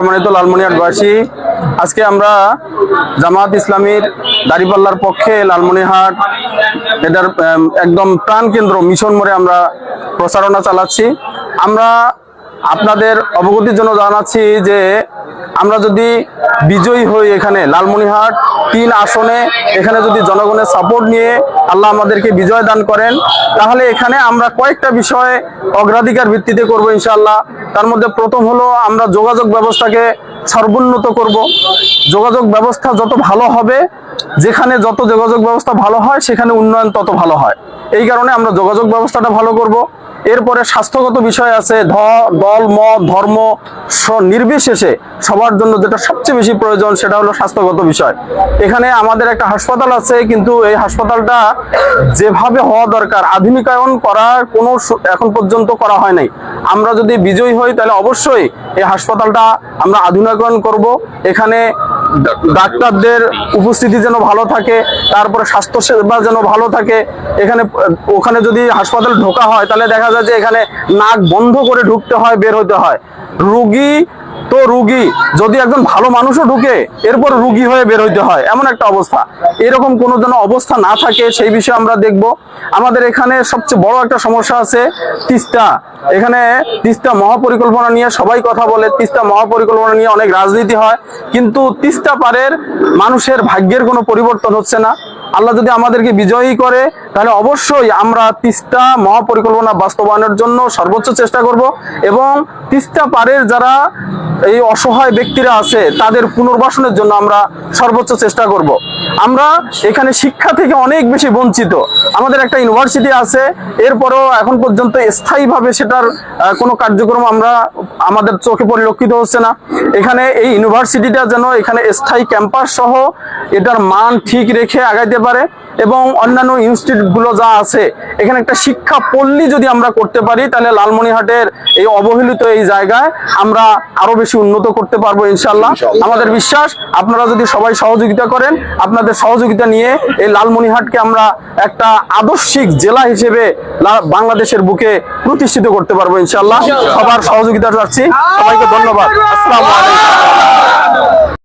সম্মানিত লালমনিরহাটবাসী, আজকে আমরা জামাত ইসলামীর দাঁড়িপাল্লার পক্ষে লালমনিরহাট এটার একদম প্রাণকেন্দ্র মিশন মোড়ে আমরা প্রচারণা চালাচ্ছি। আমরা আপনাদের অবগতির জন্য জানাচ্ছি যে আমরা যদি বিজয়ী হই এখানে লালমনিরহাট 3 আসনে, এখানে যদি জনগণের সাপোর্ট নিয়ে আল্লাহ আমাদেরকে বিজয় দান করেন, তাহলে এখানে আমরা কয়েকটা বিষয়ে অগ্রাধিকার ভিত্তিতে করব ইনশাআল্লাহ। তার মধ্যে প্রথম হলো আমরা যোগাযোগ ব্যবস্থাকে সর্বোন্নত করব। যোগাযোগ ব্যবস্থা যত ভালো হবে, যেখানে যত যোগাযোগ ব্যবস্থা ভালো হয় সেখানে উন্নয়ন তত ভালো হয়। এই কারণে আমরা যোগাযোগ ব্যবস্থাটা ভালো করব। এরপরে স্বাস্থ্যগত বিষয় আছে, দল মত ধর্ম নির্বিশেষে সবার জন্য যেটা সবচেয়ে বেশি প্রয়োজন সেটা হলো স্বাস্থ্যগত বিষয়। এখানে আমাদের একটা হাসপাতাল আছে, কিন্তু এই হাসপাতালটা যেভাবে হওয়া দরকার আধুনিকায়ন করার কোনো এখন পর্যন্ত করা হয় নাই। আমরা যদি বিজয়ী হই তাহলে অবশ্যই এই হাসপাতালটা আমরা আধুনিকায়ন করব। এখানে ডাক্তারদের উপস্থিতি যেন ভালো থাকে, তারপরে স্বাস্থ্যসেবা যেন ভালো থাকে। ওখানে যদি হাসপাতাল ঢোকা হয় তাহলে দেখা যায় যে এখানে নাক বন্ধ করে ঢুকতে হয়, বের হতে হয়। রুগী যদি একজন ভালো মানুষও ঢুকে এরপর রুগী হয়ে বের হইতে হয়, এমন একটা অবস্থা। এরকম কোনো যেন অবস্থা না থাকে সেই বিষয়ে আমরা দেখব। আমাদের এখানে সবচেয়ে বড় একটা সমস্যা আছে তিস্তা। এখানে তিস্তা মহাপরিকল্পনা নিয়ে সবাই কথা বলে, তিস্তা মহাপরিকল্পনা নিয়ে অনেক রাজনীতি হয়, কিন্তু তিস্তা পারের মানুষের ভাগ্যের কোনো পরিবর্তন হচ্ছে না। আল্লাহ যদি আমাদেরকে বিজয়ী করে তাহলে অবশ্যই আমরা তিস্তা মহাপরিকল্পনা বাস্তবায়নের জন্য সর্বোচ্চ চেষ্টা করব, এবং তিস্তা পারের যারা এই অসহায় ব্যক্তিরা আছে তাদের পুনর্বাসনের জন্য আমরা সর্বোচ্চ চেষ্টা করব। আমরা এখানে শিক্ষা থেকে অনেক বেশি বঞ্চিত। আমাদের একটা ইউনিভার্সিটি আছে, এরপরও এখন পর্যন্ত স্থায়ীভাবে সেটার কোনো কার্যক্রম আমাদের চোখে পরিলক্ষিত হচ্ছে না। এখানে এই ইউনিভার্সিটিটা যেন এখানে স্থায়ী ক্যাম্পাস সহ এটার মান ঠিক রেখে আগাইতে পারে, এবং অন্যান্য ইনস্টিটিউটগুলো যা আছে এখানে একটা শিক্ষা পল্লী যদি আমরা করতে পারি তাহলে লালমনিরহাটের এই অবহেলিত এই জায়গায় আমরা আরো বেশি উন্নত করতে পারবো ইনশাআল্লাহ। আমাদের বিশ্বাস আপনারা যদি সবাই সহযোগিতা করেন, আপনাদের সহযোগিতা নিয়ে এই লালমনিরহাটকে আমরা একটা আদর্শিক জেলা হিসেবে বাংলাদেশের বুকে প্রতিষ্ঠিত করতে পারবো ইনশাআল্লাহ। সবার সহযোগিতা চাচ্ছি। সবাইকে ধন্যবাদ। আসসালামু আলাইকুম।